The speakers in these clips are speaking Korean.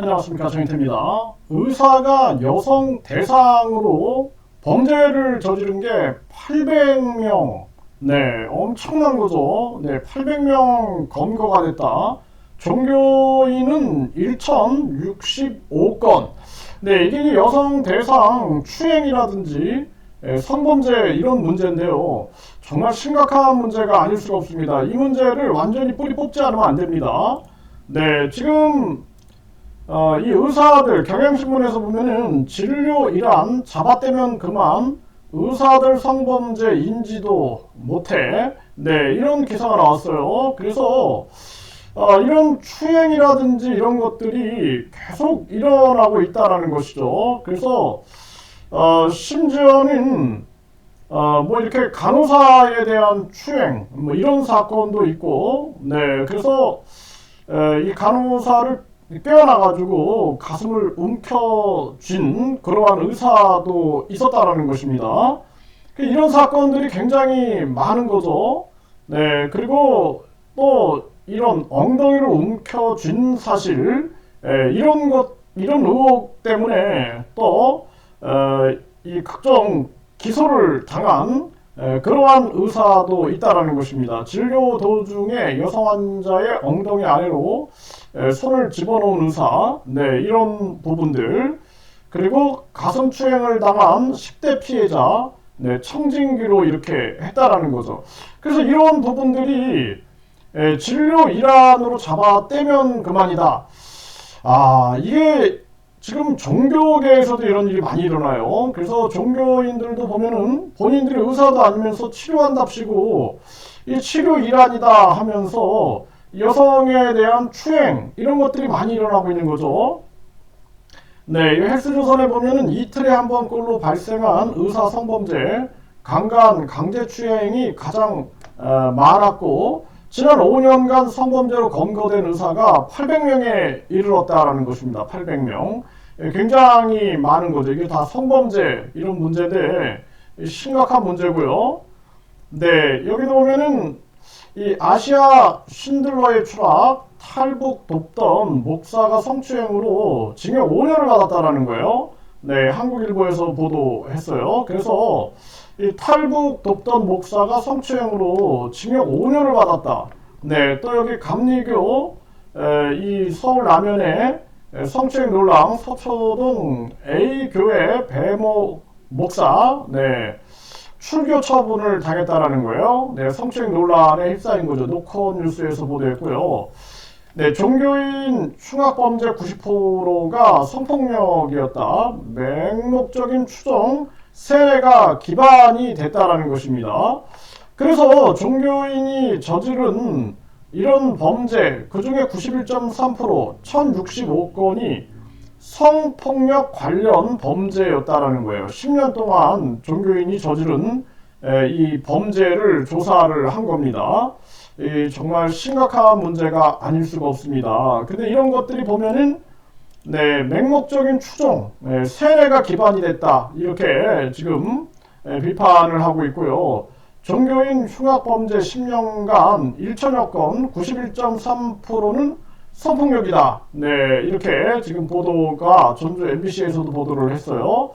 안녕하십니까, 정인태입니다. 의사가 여성 대상으로 범죄를 저지른 게 800명, 네, 엄청난 거죠. 네, 800명 검거가 됐다. 종교인은 1065건. 네, 이게 여성 대상 추행이라든지 성범죄 이런 문제인데요. 정말 심각한 문제가 아닐 수가 없습니다. 이 문제를 완전히 뿌리 뽑지 않으면 안 됩니다. 네, 지금 이 의사들 경향신문에서 보면은 진료 일환 잡아떼면 그만 의사들 성범죄 인지도 못해, 네, 이런 기사가 나왔어요. 그래서 이런 추행이라든지 이런 것들이 계속 일어나고 있다라는 것이죠. 그래서 심지어는 뭐 이렇게 간호사에 대한 추행 뭐 이런 사건도 있고, 네, 그래서 이 간호사를 빼어나가지고 가슴을 움켜쥔 그러한 의사도 있었다라는 것입니다. 이런 사건들이 굉장히 많은 거죠. 네, 그리고 또 이런 엉덩이를 움켜쥔 사실, 이런 의혹 때문에 또 이 각종 기소를 당한 그러한 의사도 있다라는 것입니다. 진료 도중에 여성 환자의 엉덩이 아래로 손을 집어넣은 의사, 네, 이런 부분들, 그리고 가슴 추행을 당한 10대 피해자, 네, 청진기로 이렇게 했다라는 거죠. 그래서 이런 부분들이 진료 일환으로 잡아떼면 그만이다. 이게 지금 종교계에서도 이런 일이 많이 일어나요. 그래서 종교인들도 보면은 본인들이 의사도 아니면서 치료한답시고 이 치료 일환이다 하면서 여성에 대한 추행 이런 것들이 많이 일어나고 있는 거죠. 네, 이 헬스조선에 보면은 이틀에 한 번꼴로 발생한 의사 성범죄, 강간, 강제추행이 가장 많았고, 지난 5년간 성범죄로 검거된 의사가 800명에 이르렀다라는 것입니다. 800명. 굉장히 많은 거죠. 이게 다 성범죄 이런 문제인데 심각한 문제고요. 네, 여기도 보면은 이 아시아 신들러의 추락, 탈북 돕던 목사가 성추행으로 징역 5년을 받았다라는 거예요. 네, 한국일보에서 보도했어요. 그래서 이 탈북 돕던 목사가 성추행으로 징역 5년을 받았다. 네, 또 여기 감리교 이 서울 남현의 성추행 논란 서초동 A교회 배모 목사, 네, 출교 처분을 당했다라는 거예요. 네, 성추행 논란에 휩싸인 거죠. 노컷 뉴스에서 보도했고요. 네, 종교인 흉악범죄 90%가 성폭력이었다. 맹목적인 추정, 세뇌가 기반이 됐다라는 것입니다. 그래서 종교인이 저지른 이런 범죄, 그 중에 91.3%, 1065건이 성폭력 관련 범죄였다라는 거예요. 10년 동안 종교인이 저지른 이 범죄를 조사를 한 겁니다. 정말 심각한 문제가 아닐 수가 없습니다. 근데 이런 것들이 보면은 네, 맹목적인 추정, 세뇌가 기반이 됐다, 이렇게 지금 비판을 하고 있고요. 종교인 흉악범죄 10년간 1천여 건, 91.3%는 성폭력이다. 네, 이렇게 지금 보도가 전주 MBC에서도 보도를 했어요.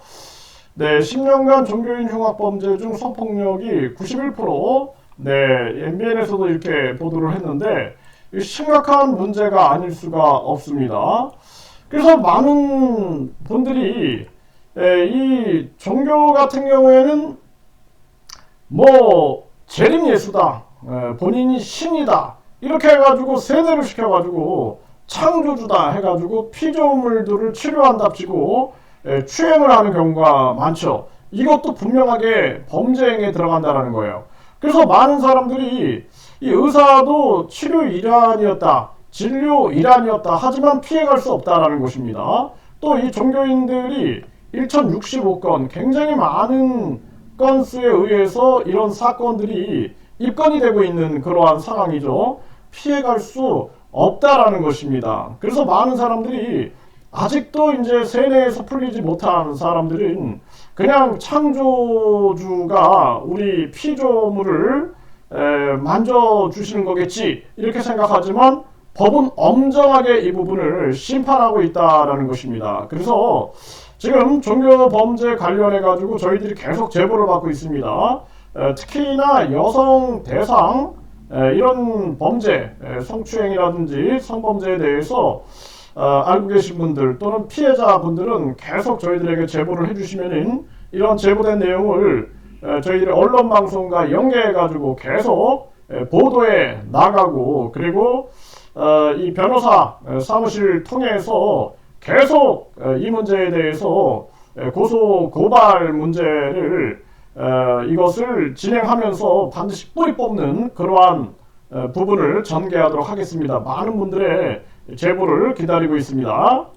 네, 10년간 종교인 흉악범죄 중 성폭력이 91%, 네, MBN에서도 이렇게 보도를 했는데 심각한 문제가 아닐 수가 없습니다. 그래서 많은 분들이 이 종교 같은 경우에는 뭐 재림예수다, 본인이 신이다, 이렇게 해가지고 세뇌를 시켜가지고 창조주다 해가지고 피조물들을 치료한답시고 추행을 하는 경우가 많죠. 이것도 분명하게 범죄 행위에 들어간다는 거예요. 그래서 많은 사람들이 이 의사도 치료 일환이었다, 진료 일환이었다 하지만 피해갈 수 없다라는 것입니다. 또 이 종교인들이 1065건, 굉장히 많은 건수에 의해서 이런 사건들이 입건이 되고 있는 그러한 상황이죠. 피해갈 수 없다라는 것입니다. 그래서 많은 사람들이 아직도 이제 세뇌에서 풀리지 못한 사람들은 그냥 창조주가 우리 피조물을 만져주시는 거겠지, 이렇게 생각하지만 법은 엄정하게 이 부분을 심판하고 있다라는 것입니다. 그래서 지금 종교 범죄 관련해 가지고 저희들이 계속 제보를 받고 있습니다. 특히나 여성 대상 이런 범죄, 성추행이라든지 성범죄에 대해서 알고 계신 분들 또는 피해자분들은 계속 저희들에게 제보를 해주시면은 이런 제보된 내용을 저희들의 언론 방송과 연계해 가지고 계속 보도에 나가고, 그리고 이 변호사 사무실을 통해서 계속 이 문제에 대해서 고소 고발 문제를 이것을 진행하면서 반드시 뿌리 뽑는 그러한 부분을 전개하도록 하겠습니다. 많은 분들의 제보를 기다리고 있습니다.